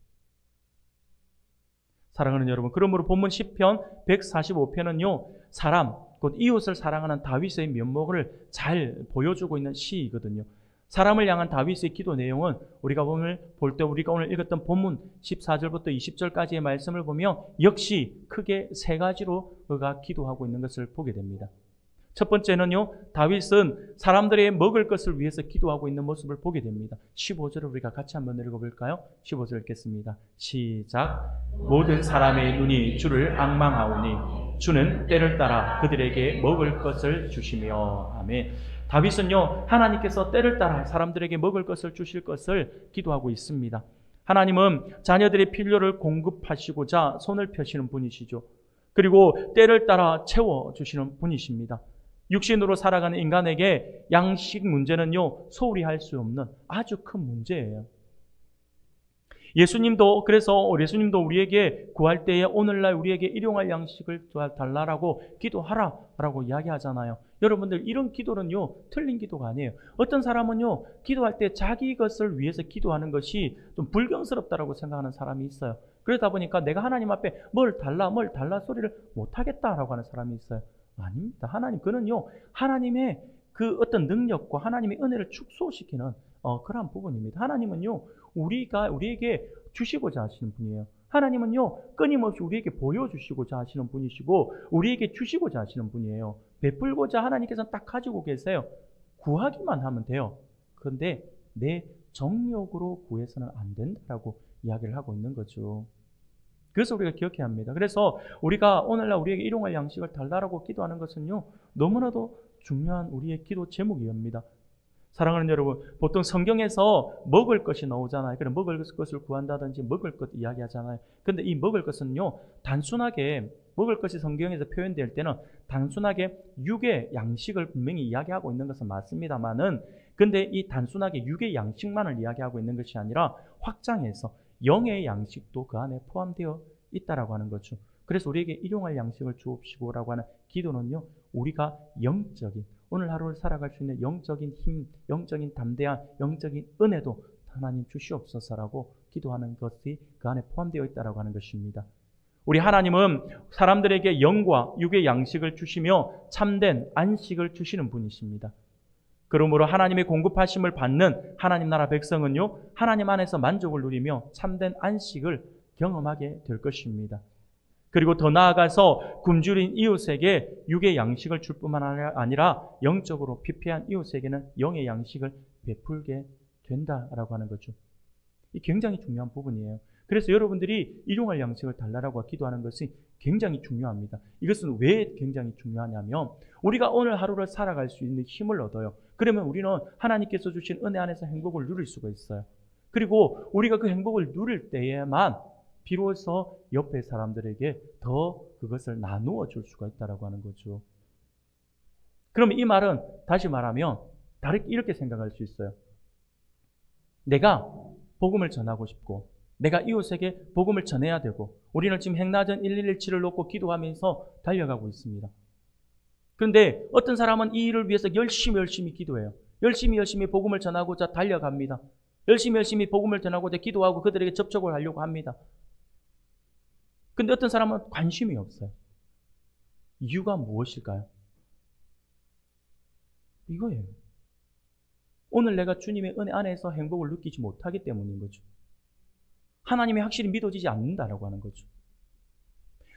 사랑하는 여러분, 그러므로 본문 시편 145편은요, 사람, 곧 이웃을 사랑하는 다윗의 면목을 잘 보여주고 있는 시이거든요. 사람을 향한 다윗의 기도 내용은 우리가 오늘 볼 때 우리가 오늘 읽었던 본문 14절부터 20절까지의 말씀을 보면 역시 크게 세 가지로 그가 기도하고 있는 것을 보게 됩니다. 첫 번째는요, 다윗은 사람들의 먹을 것을 위해서 기도하고 있는 모습을 보게 됩니다. 15절을 우리가 같이 한번 읽어볼까요? 15절 읽겠습니다. 시작. 모든 사람의 눈이 주를 앙망하오니 주는 때를 따라 그들에게 먹을 것을 주시며. 아멘. 다윗은요, 하나님께서 때를 따라 사람들에게 먹을 것을 주실 것을 기도하고 있습니다. 하나님은 자녀들의 필요를 공급하시고자 손을 펴시는 분이시죠. 그리고 때를 따라 채워주시는 분이십니다. 육신으로 살아가는 인간에게 양식 문제는요, 소홀히 할 수 없는 아주 큰 문제예요. 예수님도 우리에게 구할 때에 오늘날 우리에게 일용할 양식을 달라라고 기도하라라고 이야기하잖아요. 여러분들, 이런 기도는요, 틀린 기도가 아니에요. 어떤 사람은요, 기도할 때 자기 것을 위해서 기도하는 것이 좀 불경스럽다라고 생각하는 사람이 있어요. 그러다 보니까 내가 하나님 앞에 뭘 달라 소리를 못하겠다라고 하는 사람이 있어요. 아닙니다. 그는요, 하나님의 그 어떤 능력과 하나님의 은혜를 축소시키는 그러한 부분입니다. 하나님은요, 우리에게 주시고자 하시는 분이에요. 하나님은요, 끊임없이 우리에게 보여주시고자 하시는 분이시고, 우리에게 주시고자 하시는 분이에요. 베풀고자 하나님께서는 딱 가지고 계세요. 구하기만 하면 돼요. 그런데 내 정욕으로 구해서는 안 된다라고 이야기를 하고 있는 거죠. 그래서 우리가 기억해야 합니다. 그래서 우리가 오늘날 우리에게 일용할 양식을 달라라고 기도하는 것은요, 너무나도 중요한 우리의 기도 제목이옵니다. 사랑하는 여러분, 보통 성경에서 먹을 것이 나오잖아요. 그럼 먹을 것을 구한다든지 먹을 것 이야기하잖아요. 근데 이 먹을 것은요, 단순하게 먹을 것이 성경에서 표현될 때는 단순하게 육의 양식을 분명히 이야기하고 있는 것은 맞습니다만은, 근데 이 단순하게 육의 양식만을 이야기하고 있는 것이 아니라 확장해서 영의 양식도 그 안에 포함되어 있다라고 하는 거죠. 그래서 우리에게 일용할 양식을 주옵시고라고 하는 기도는요, 우리가 영적인 오늘 하루를 살아갈 수 있는 영적인 힘, 영적인 담대한 영적인 은혜도 하나님 주시옵소서라고 기도하는 것이 그 안에 포함되어 있다라고 하는 것입니다. 우리 하나님은 사람들에게 영과 육의 양식을 주시며 참된 안식을 주시는 분이십니다. 그러므로 하나님의 공급하심을 받는 하나님 나라 백성은요, 하나님 안에서 만족을 누리며 참된 안식을 경험하게 될 것입니다. 그리고 더 나아가서 굶주린 이웃에게 육의 양식을 줄 뿐만 아니라 영적으로 피폐한 이웃에게는 영의 양식을 베풀게 된다라고 하는 거죠. 이 굉장히 중요한 부분이에요. 그래서 여러분들이 일용할 양식을 달라고 기도하는 것이 굉장히 중요합니다. 이것은 왜 굉장히 중요하냐면 우리가 오늘 하루를 살아갈 수 있는 힘을 얻어요. 그러면 우리는 하나님께서 주신 은혜 안에서 행복을 누릴 수가 있어요. 그리고 우리가 그 행복을 누릴 때에만 비로소 옆에 사람들에게 더 그것을 나누어 줄 수가 있다고 하는 거죠. 그러면 이 말은 다시 말하면 다르게 이렇게 생각할 수 있어요. 내가 복음을 전하고 싶고 내가 이웃에게 복음을 전해야 되고 우리는 지금 행나전 1117을 놓고 기도하면서 달려가고 있습니다. 그런데 어떤 사람은 이 일을 위해서 열심히 기도해요. 열심히 복음을 전하고자 달려갑니다. 열심히 복음을 전하고자 기도하고 그들에게 접촉을 하려고 합니다. 근데 어떤 사람은 관심이 없어요. 이유가 무엇일까요? 이거예요. 오늘 내가 주님의 은혜 안에서 행복을 느끼지 못하기 때문인 거죠. 하나님이 확실히 믿어지지 않는다라고 하는 거죠.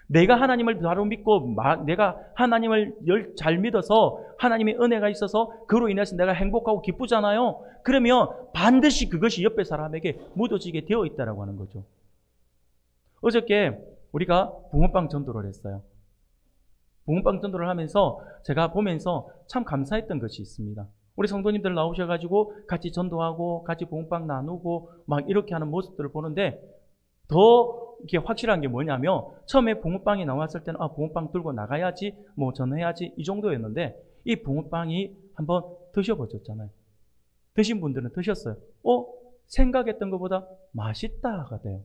내가 하나님을 바로 믿고 내가 하나님을 잘 믿어서 하나님의 은혜가 있어서 그로 인해서 내가 행복하고 기쁘잖아요. 그러면 반드시 그것이 옆에 사람에게 묻어지게 되어 있다라고 하는 거죠. 어저께 우리가 붕어빵 전도를 했어요. 붕어빵 전도를 하면서 제가 보면서 참 감사했던 것이 있습니다. 우리 성도님들 나오셔가지고 같이 전도하고 같이 붕어빵 나누고 막 이렇게 하는 모습들을 보는데 더 이게 확실한 게 뭐냐면 처음에 붕어빵이 나왔을 때는 붕어빵 들고 나가야지 뭐 전해야지 이 정도였는데 이 붕어빵이 한번 드셔보셨잖아요. 드신 분들은 드셨어요. 생각했던 것보다 맛있다가 돼요.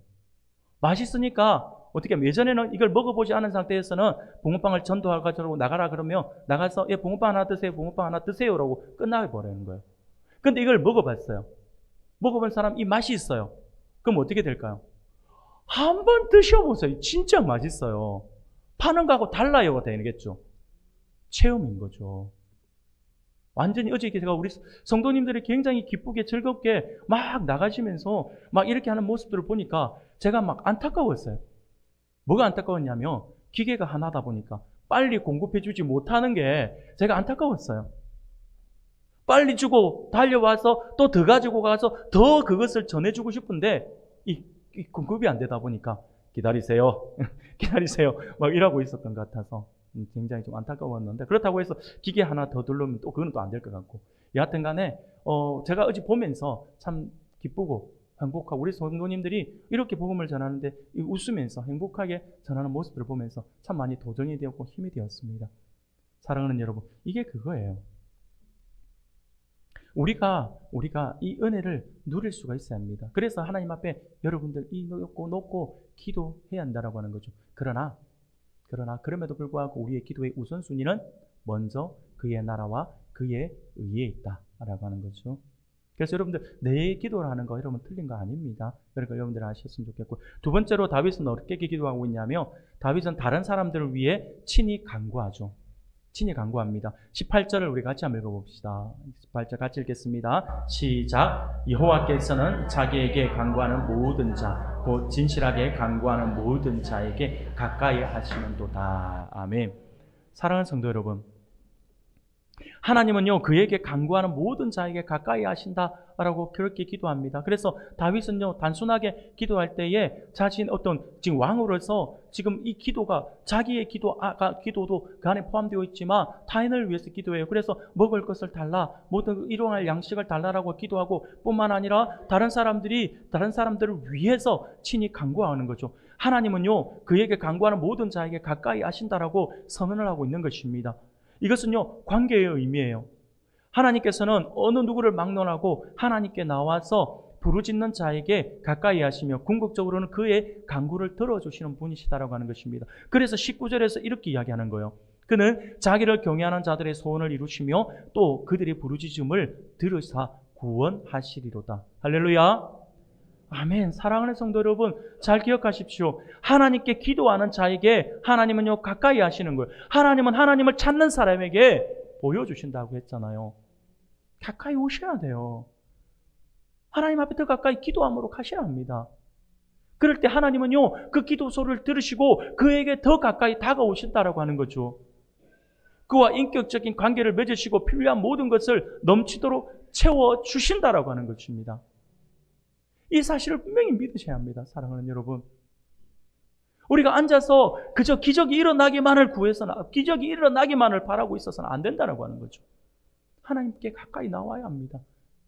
맛있으니까 어떻게 하면 예전에는 이걸 먹어보지 않은 상태에서는 붕어빵을 전도하가지고 나가라 그러면 나가서 예, 붕어빵 하나 드세요, 붕어빵 하나 드세요라고 끝나버리는 거예요. 근데 이걸 먹어봤어요. 먹어본 사람 이 맛이 있어요. 그럼 어떻게 될까요? 한번 드셔보세요. 진짜 맛있어요. 파는 거하고 달라요가 되겠죠. 체험인 거죠. 완전히 어제 제가 우리 성도님들이 굉장히 기쁘게 즐겁게 막 나가시면서 막 이렇게 하는 모습들을 보니까 제가 막 안타까웠어요. 뭐가 안타까웠냐면 기계가 하나다 보니까 빨리 공급해주지 못하는 게 제가 안타까웠어요. 빨리 주고 달려와서 또 더 가지고 가서 더 그것을 전해주고 싶은데 이 공급이 안 되다 보니까 기다리세요. 기다리세요. 막 이러고 있었던 것 같아서 굉장히 좀 안타까웠는데 그렇다고 해서 기계 하나 더 둘러면 또 그건 또 안 될 것 같고 여하튼 간에 제가 어제 보면서 참 기쁘고 행복하고 우리 성도님들이 이렇게 복음을 전하는데 웃으면서 행복하게 전하는 모습들을 보면서 참 많이 도전이 되었고 힘이 되었습니다. 사랑하는 여러분, 이게 그거예요. 우리가 이 은혜를 누릴 수가 있어야 합니다. 그래서 하나님 앞에 여러분들 이 놓고 기도해야 한다라고 하는 거죠. 그러나 그럼에도 불구하고 우리의 기도의 우선순위는 먼저 그의 나라와 그의 의에 있다라고 하는 거죠. 그래서 여러분들 내 기도를 하는 거 여러분 틀린 거 아닙니다. 그러니까 여러분들 아셨으면 좋겠고 두 번째로 다윗은 어떻게 기도하고 있냐면 다윗은 다른 사람들을 위해 친히 간구하죠. 친히 간구합니다. 18절을 우리 같이 한번 읽어봅시다. 18절 같이 읽겠습니다. 시작. 여호와께서는 자기에게 간구하는 모든 자, 곧 진실하게 간구하는 모든 자에게 가까이 하시는도다. 아멘. 사랑하는 성도 여러분, 하나님은요 그에게 간구하는 모든 자에게 가까이 하신다라고 그렇게 기도합니다. 그래서 다윗은요 단순하게 기도할 때에 자신 어떤 지금 왕으로서 지금 이 기도가 자기의 기도도 그 안에 포함되어 있지만 타인을 위해서 기도해요. 그래서 먹을 것을 달라, 모든 일용할 양식을 달라라고 기도하고 뿐만 아니라 다른 사람들을 위해서 친히 간구하는 거죠. 하나님은요 그에게 간구하는 모든 자에게 가까이 하신다라고 선언을 하고 있는 것입니다. 이것은요 관계의 의미예요. 하나님께서는 어느 누구를 막론하고 하나님께 나와서 부르짖는 자에게 가까이 하시며 궁극적으로는 그의 간구를 들어주시는 분이시다라고 하는 것입니다. 그래서 19절에서 이렇게 이야기하는 거예요. 그는 자기를 경외하는 자들의 소원을 이루시며 또 그들의 부르짖음을 들으사 구원하시리로다. 할렐루야. 아멘. 사랑하는 성도 여러분, 잘 기억하십시오. 하나님께 기도하는 자에게 하나님은요 가까이 하시는 거예요. 하나님은 하나님을 찾는 사람에게 보여주신다고 했잖아요. 가까이 오셔야 돼요. 하나님 앞에 더 가까이 기도함으로 가셔야 합니다. 그럴 때 하나님은요 그 기도 소리를 들으시고 그에게 더 가까이 다가오신다라고 하는 거죠. 그와 인격적인 관계를 맺으시고 필요한 모든 것을 넘치도록 채워주신다라고 하는 것입니다. 이 사실을 분명히 믿으셔야 합니다. 사랑하는 여러분, 우리가 앉아서 그저 기적이 일어나기만을 구해서는, 기적이 일어나기만을 바라고 있어서는 안 된다라고 하는 거죠. 하나님께 가까이 나와야 합니다.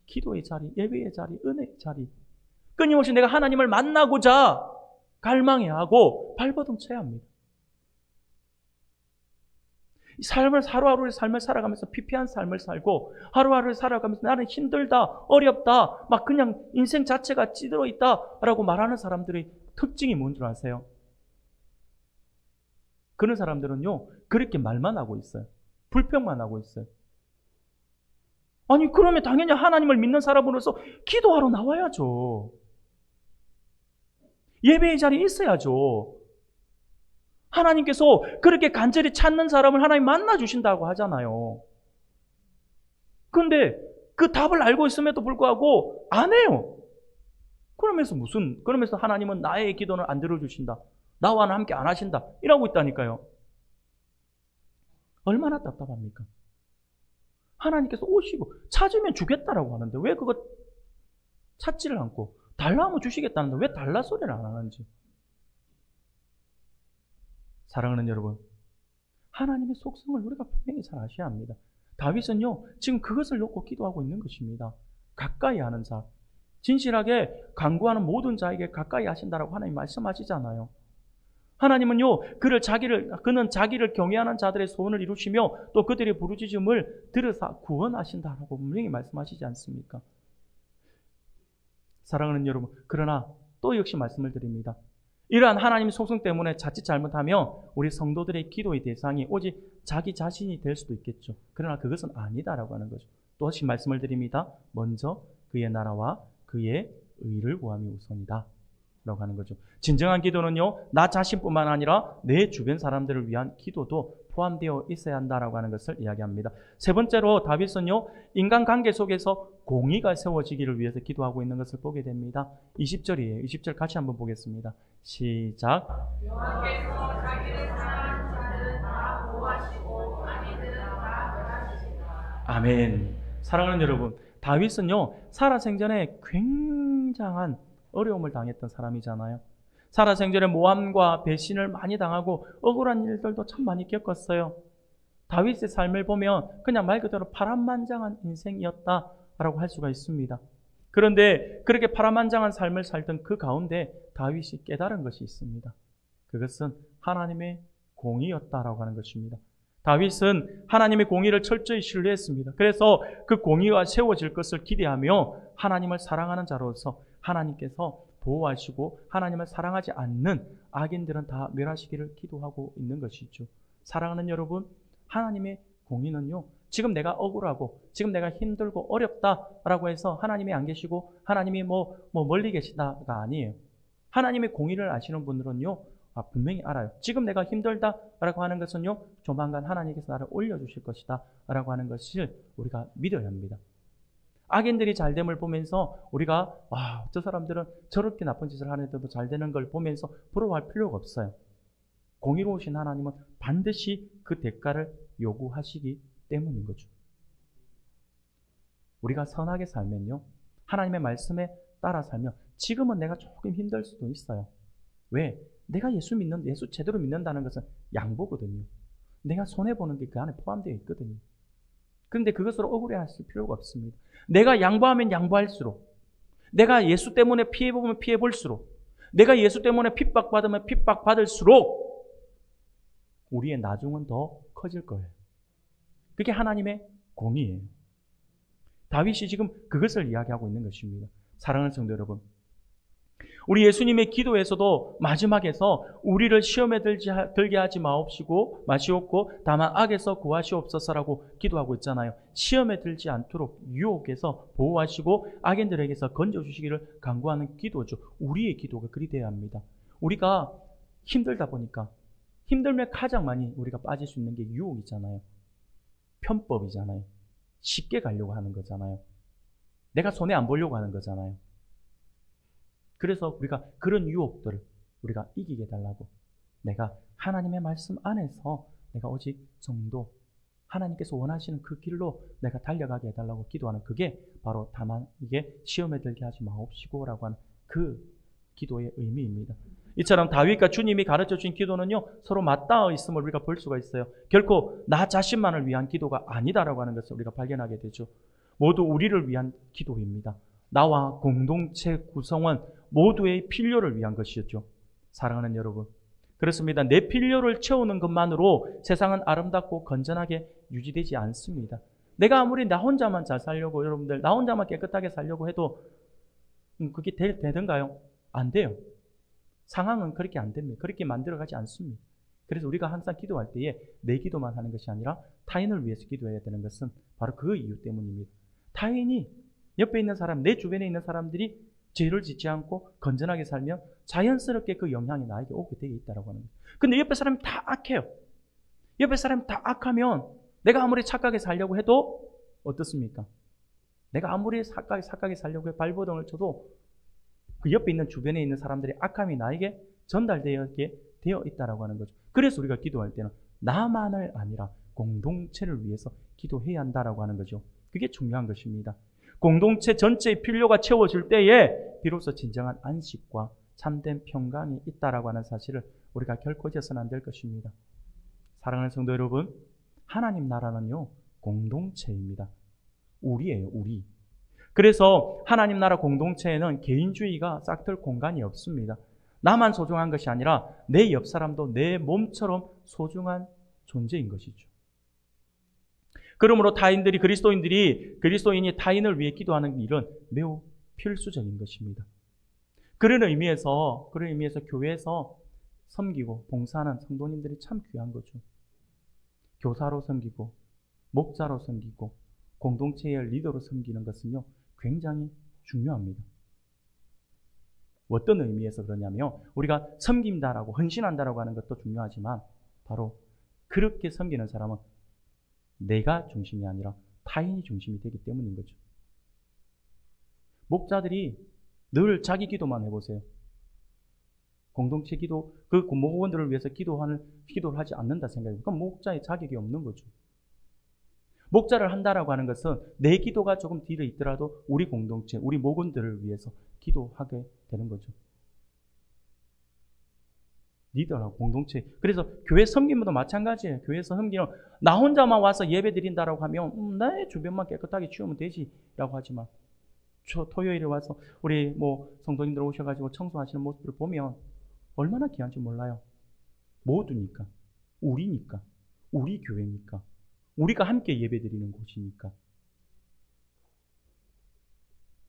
기도의 자리, 예배의 자리, 은혜의 자리, 끊임없이 내가 하나님을 만나고자 갈망해야 하고 발버둥 쳐야 합니다. 하루하루의 삶을 살아가면서 피폐한 삶을 살고 하루하루를 살아가면서 나는 힘들다, 어렵다, 막 그냥 인생 자체가 찌들어 있다라고 말하는 사람들의 특징이 뭔 줄 아세요? 그런 사람들은요 그렇게 말만 하고 있어요. 불평만 하고 있어요. 아니 그러면 당연히 하나님을 믿는 사람으로서 기도하러 나와야죠. 예배의 자리에 있어야죠. 하나님께서 그렇게 간절히 찾는 사람을 하나님 만나주신다고 하잖아요. 그런데 그 답을 알고 있음에도 불구하고 안 해요. 그러면서 하나님은 나의 기도는 안 들어주신다, 나와는 함께 안 하신다 이러고 있다니까요. 얼마나 답답합니까? 하나님께서 오시고 찾으면 주겠다라고 하는데 왜 그거 찾지를 않고 달라 하면 주시겠다는데 왜 달라 소리를 안 하는지. 사랑하는 여러분, 하나님의 속성을 우리가 분명히 잘 아셔야 합니다. 다윗은요 지금 그것을 놓고 기도하고 있는 것입니다. 가까이 하는 자, 진실하게 간구하는 모든 자에게 가까이 하신다라고 하나님 말씀하시잖아요. 하나님은요 그는 자기를 경외하는 자들의 소원을 이루시며 또 그들의 부르짖음을 들으사 구원하신다라고 분명히 말씀하시지 않습니까? 사랑하는 여러분, 그러나 또 역시 말씀을 드립니다. 이러한 하나님의 속성 때문에 자칫 잘못하면 우리 성도들의 기도의 대상이 오직 자기 자신이 될 수도 있겠죠. 그러나 그것은 아니다라고 하는 거죠. 또 다시 말씀을 드립니다. 먼저 그의 나라와 그의 의를 구함이 우선이다 라고 하는 거죠. 진정한 기도는요, 나 자신뿐만 아니라 내 주변 사람들을 위한 기도도 포함되어 있어야 한다라고 하는 것을 이야기합니다. 세 번째로 다윗은요, 인간관계 속에서 공의가 세워지기를 위해서 기도하고 있는 것을 보게 됩니다. 20절이에요. 20절 같이 한번 보겠습니다. 시작. 여호와께서 자기를 사랑하는 자들은 다 보호하시고 악인들은 다 멸하시리라. 아멘. 사랑하는 여러분, 다윗은요, 살아생전에 굉장한 어려움을 당했던 사람이잖아요. 살아생전에 모함과 배신을 많이 당하고 억울한 일들도 참 많이 겪었어요. 다윗의 삶을 보면 그냥 말 그대로 파란만장한 인생이었다라고 할 수가 있습니다. 그런데 그렇게 파란만장한 삶을 살던 그 가운데 다윗이 깨달은 것이 있습니다. 그것은 하나님의 공의였다라고 하는 것입니다. 다윗은 하나님의 공의를 철저히 신뢰했습니다. 그래서 그 공의가 세워질 것을 기대하며 하나님을 사랑하는 자로서 하나님께서 보호하시고 하나님을 사랑하지 않는 악인들은 다 멸하시기를 기도하고 있는 것이죠. 사랑하는 여러분, 하나님의 공의는요, 지금 내가 억울하고 지금 내가 힘들고 어렵다라고 해서 하나님이 안 계시고 하나님이 멀리 계시다가 아니에요. 하나님의 공의를 아시는 분들은요, 분명히 알아요. 지금 내가 힘들다라고 하는 것은요, 조만간 하나님께서 나를 올려주실 것이다 라고 하는 것을 우리가 믿어야 합니다. 악인들이 잘됨을 보면서 우리가 저 사람들은 저렇게 나쁜 짓을 하는데도 잘 되는 걸 보면서 부러워할 필요가 없어요. 공의로우신 하나님은 반드시 그 대가를 요구하시기 때문인 거죠. 우리가 선하게 살면요, 하나님의 말씀에 따라 살면 지금은 내가 조금 힘들 수도 있어요. 왜? 내가 예수 제대로 믿는다는 것은 양보거든요. 내가 손해보는 게 그 안에 포함되어 있거든요. 그런데 그것으로 억울해하실 필요가 없습니다. 내가 양보하면 양보할수록, 내가 예수 때문에 피해보면 피해볼수록, 내가 예수 때문에 핍박받으면 핍박받을수록 우리의 나중은 더 커질 거예요. 그게 하나님의 공의예요. 다윗이 지금 그것을 이야기하고 있는 것입니다. 사랑하는 성도 여러분, 우리 예수님의 기도에서도 마지막에서 우리를 시험에 들게 하지 마시옵고 다만 악에서 구하시옵소서라고 기도하고 있잖아요. 시험에 들지 않도록 유혹에서 보호하시고 악인들에게서 건져주시기를 간구하는 기도죠. 우리의 기도가 그리 되어야 합니다. 우리가 힘들다 보니까, 힘들면 가장 많이 우리가 빠질 수 있는 게 유혹이잖아요. 편법이잖아요. 쉽게 가려고 하는 거잖아요. 내가 손해 안 보려고 하는 거잖아요. 그래서 우리가 그런 유혹들을 우리가 이기게 해달라고, 내가 하나님의 말씀 안에서 내가 오직 정도 하나님께서 원하시는 그 길로 내가 달려가게 해달라고 기도하는, 그게 바로 다만 이게 시험에 들게 하지 마옵시고 라고 하는 그 기도의 의미입니다. 이처럼 다윗과 주님이 가르쳐 주신 기도는요, 서로 맞닿아 있음을 우리가 볼 수가 있어요. 결코 나 자신만을 위한 기도가 아니다라고 하는 것을 우리가 발견하게 되죠. 모두 우리를 위한 기도입니다. 나와 공동체 구성원 모두의 필요를 위한 것이었죠. 사랑하는 여러분, 그렇습니다. 내 필요를 채우는 것만으로 세상은 아름답고 건전하게 유지되지 않습니다. 내가 아무리 나 혼자만 잘 살려고, 여러분들 나 혼자만 깨끗하게 살려고 해도 그게 되던가요? 안 돼요. 상황은 그렇게 안 됩니다. 그렇게 만들어가지 않습니다. 그래서 우리가 항상 기도할 때에 내 기도만 하는 것이 아니라 타인을 위해서 기도해야 되는 것은 바로 그 이유 때문입니다. 타인이, 옆에 있는 사람, 내 주변에 있는 사람들이 죄를 짓지 않고 건전하게 살면 자연스럽게 그 영향이 나에게 오게 되어 있다고 하는 거예요. 근데 옆에 사람이 다 악해요. 옆에 사람이 다 악하면 내가 아무리 착하게 살려고 해도 어떻습니까? 내가 아무리 착하게 살려고 해 발버둥을 쳐도 그 옆에 있는 주변에 있는 사람들의 악함이 나에게 전달되게 되어 있다고 하는 거죠. 그래서 우리가 기도할 때는 나만을 아니라 공동체를 위해서 기도해야 한다라고 하는 거죠. 그게 중요한 것입니다. 공동체 전체의 필요가 채워질 때에 비로소 진정한 안식과 참된 평강이 있다라고 하는 사실을 우리가 결코 잊어서는 안 될 것입니다. 사랑하는 성도 여러분, 하나님 나라는요, 공동체입니다. 우리예요, 우리. 그래서 하나님 나라 공동체에는 개인주의가 싹들 공간이 없습니다. 나만 소중한 것이 아니라 내 옆 사람도 내 몸처럼 소중한 존재인 것이죠. 그러므로 그리스도인이 타인을 위해 기도하는 일은 매우 필수적인 것입니다. 그런 의미에서 교회에서 섬기고 봉사하는 성도님들이 참 귀한 거죠. 교사로 섬기고 목자로 섬기고 공동체의 리더로 섬기는 것은요, 굉장히 중요합니다. 어떤 의미에서 그러냐면 우리가 섬긴다라고 헌신한다라고 하는 것도 중요하지만 바로 그렇게 섬기는 사람은 내가 중심이 아니라 타인이 중심이 되기 때문인 거죠. 목자들이 늘 자기 기도만 해보세요. 공동체 기도, 그 목원들을 위해서 기도를 하지 않는다 생각해요. 그럼 목자의 자격이 없는 거죠. 목자를 한다라고 하는 것은 내 기도가 조금 뒤로 있더라도 우리 공동체, 우리 목원들을 위해서 기도하게 되는 거죠. 리더라고 공동체. 그래서 교회 섬김도 마찬가지예요. 교회에서 섬기는 나 혼자만 와서 예배 드린다라고 하면 나의 주변만 깨끗하게 치우면 되지라고 하지만 토요일에 와서 우리 성도님들 오셔가지고 청소하시는 모습을 보면 얼마나 귀한지 몰라요. 모두니까, 우리니까, 우리 교회니까, 우리가 함께 예배드리는 곳이니까.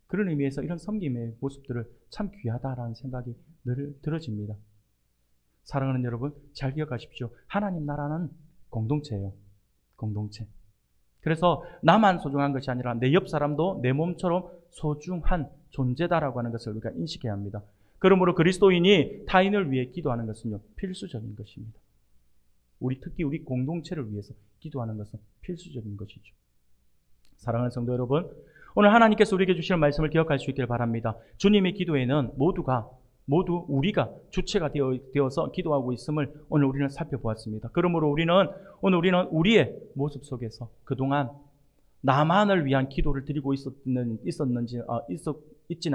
그런 의미에서 이런 섬김의 모습들을 참 귀하다라는 생각이 늘 들어집니다. 사랑하는 여러분, 잘 기억하십시오. 하나님 나라는 공동체예요. 공동체. 그래서 나만 소중한 것이 아니라 내 옆 사람도 내 몸처럼 소중한 존재다라고 하는 것을 우리가 인식해야 합니다. 그러므로 그리스도인이 타인을 위해 기도하는 것은요, 필수적인 것입니다. 특히 우리 공동체를 위해서 기도하는 것은 필수적인 것이죠. 사랑하는 성도 여러분, 오늘 하나님께서 우리에게 주시는 말씀을 기억할 수 있기를 바랍니다. 주님의 기도에는 모두 우리가 주체가 되어서 기도하고 있음을 오늘 우리는 살펴보았습니다. 그러므로 오늘 우리는 우리의 모습 속에서 그동안 나만을 위한 기도를 드리고 있지는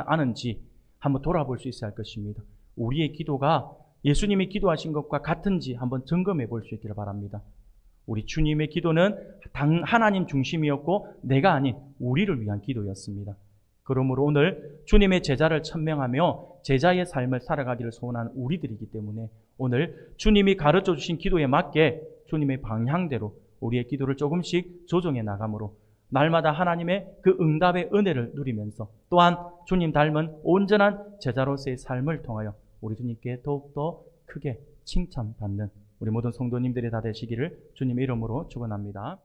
않은지 한번 돌아볼 수 있어야 할 것입니다. 우리의 기도가 예수님이 기도하신 것과 같은지 한번 점검해 볼 수 있기를 바랍니다. 우리 주님의 기도는 하나님 중심이었고 내가 아닌 우리를 위한 기도였습니다. 그러므로 오늘 주님의 제자를 천명하며 제자의 삶을 살아가기를 소원하는 우리들이기 때문에 오늘 주님이 가르쳐 주신 기도에 맞게 주님의 방향대로 우리의 기도를 조금씩 조정해 나가므로 날마다 하나님의 그 응답의 은혜를 누리면서 또한 주님 닮은 온전한 제자로서의 삶을 통하여 우리 주님께 더욱더 크게 칭찬받는 우리 모든 성도님들이 다 되시기를 주님의 이름으로 축원합니다.